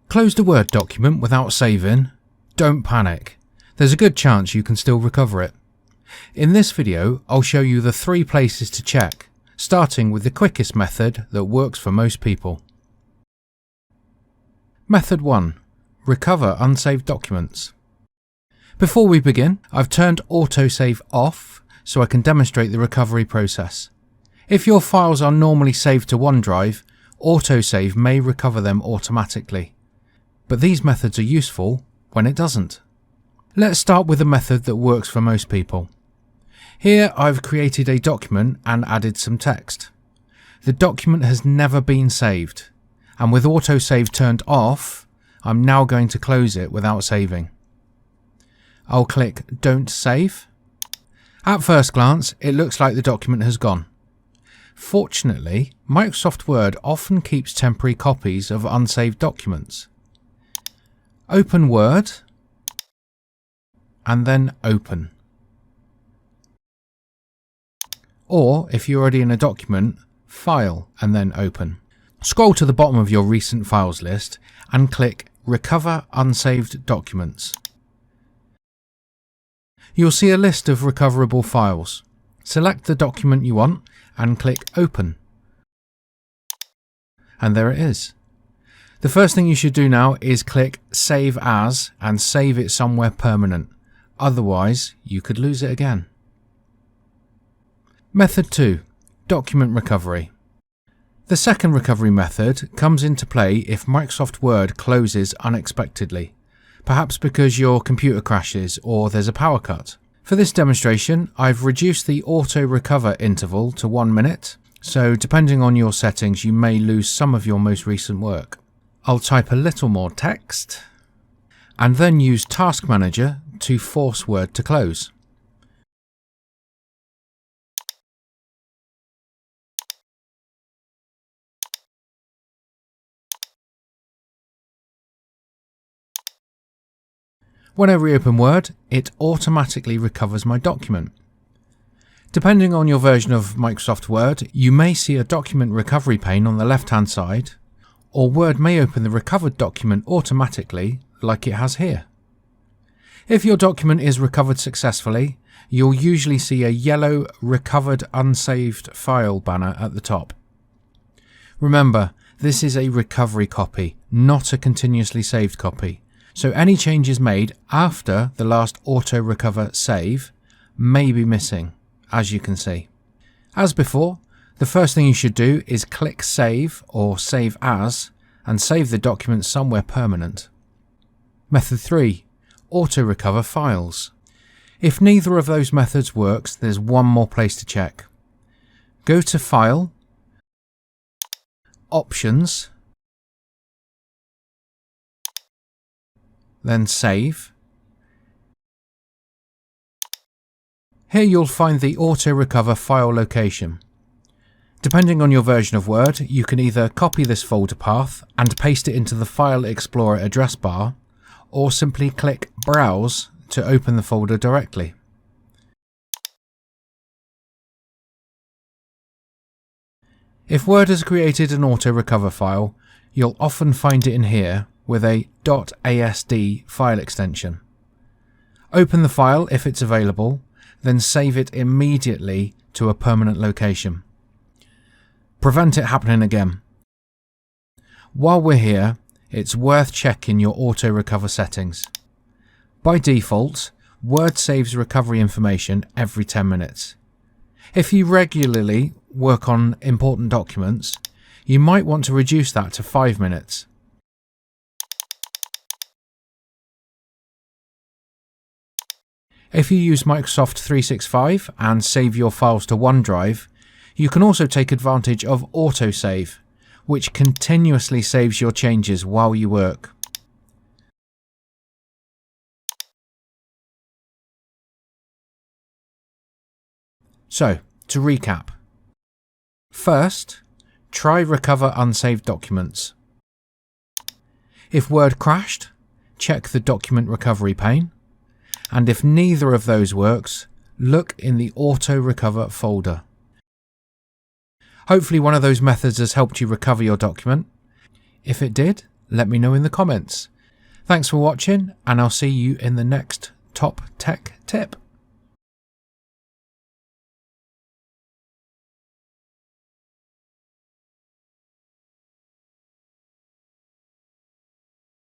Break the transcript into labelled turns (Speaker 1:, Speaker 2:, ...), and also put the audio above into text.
Speaker 1: Close the Word document without saving. Don't panic. There's a good chance you can still recover it. In this video, I'll show you the 3 places to check, starting with the quickest method that works for most people. Method 1. Recover unsaved documents. Before we begin, I've turned autosave off so I can demonstrate the recovery process. If your files are normally saved to OneDrive, autosave may recover them automatically. But these methods are useful when it doesn't. Let's start with a method that works for most people. Here I've created a document and added some text. The document has never been saved, and with autosave turned off, I'm now going to close it without saving. I'll click Don't Save. At first glance, it looks like the document has gone. Fortunately, Microsoft Word often keeps temporary copies of unsaved documents. Open Word, and then Open. Or, if you're already in a document, File and then Open. Scroll to the bottom of your recent files list and click Recover Unsaved Documents. You'll see a list of recoverable files. Select the document you want and click Open. And there it is. The first thing you should do now is click Save As and save it somewhere permanent. Otherwise, you could lose it again. Method 2. Document recovery. The second recovery method comes into play if Microsoft Word closes unexpectedly, perhaps because your computer crashes or there's a power cut. For this demonstration, I've reduced the AutoRecover interval to 1 minute, so depending on your settings you may lose some of your most recent work. I'll type a little more text and then use Task Manager to force Word to close. When I reopen Word, it automatically recovers my document. Depending on your version of Microsoft Word, you may see a document recovery pane on the left-hand side, or Word may open the recovered document automatically, like it has here. If your document is recovered successfully, you'll usually see a yellow Recovered Unsaved File banner at the top. Remember, this is a recovery copy, not a continuously saved copy. So any changes made after the last AutoRecover save may be missing, as you can see. As before, the first thing you should do is click Save or Save As and save the document somewhere permanent. Method 3. AutoRecover files. If neither of those methods works, there's one more place to check. Go to File, Options, then Save. Here you'll find the AutoRecover file location. Depending on your version of Word, you can either copy this folder path and paste it into the File Explorer address bar, or simply click Browse to open the folder directly. If Word has created an AutoRecover file, you'll often find it in here with a .asd file extension. Open the file if it's available, then save it immediately to a permanent location. Prevent it happening again. While we're here, it's worth checking your AutoRecover settings. By default, Word saves recovery information every 10 minutes. If you regularly work on important documents, you might want to reduce that to 5 minutes. If you use Microsoft 365 and save your files to OneDrive, you can also take advantage of autosave, which continuously saves your changes while you work. So, to recap. First, try Recover Unsaved Documents. If Word crashed, check the Document Recovery pane. And if neither of those works, look in the AutoRecover folder. Hopefully one of those methods has helped you recover your document. If it did, let me know in the comments. Thanks for watching, and I'll see you in the next top tech tip.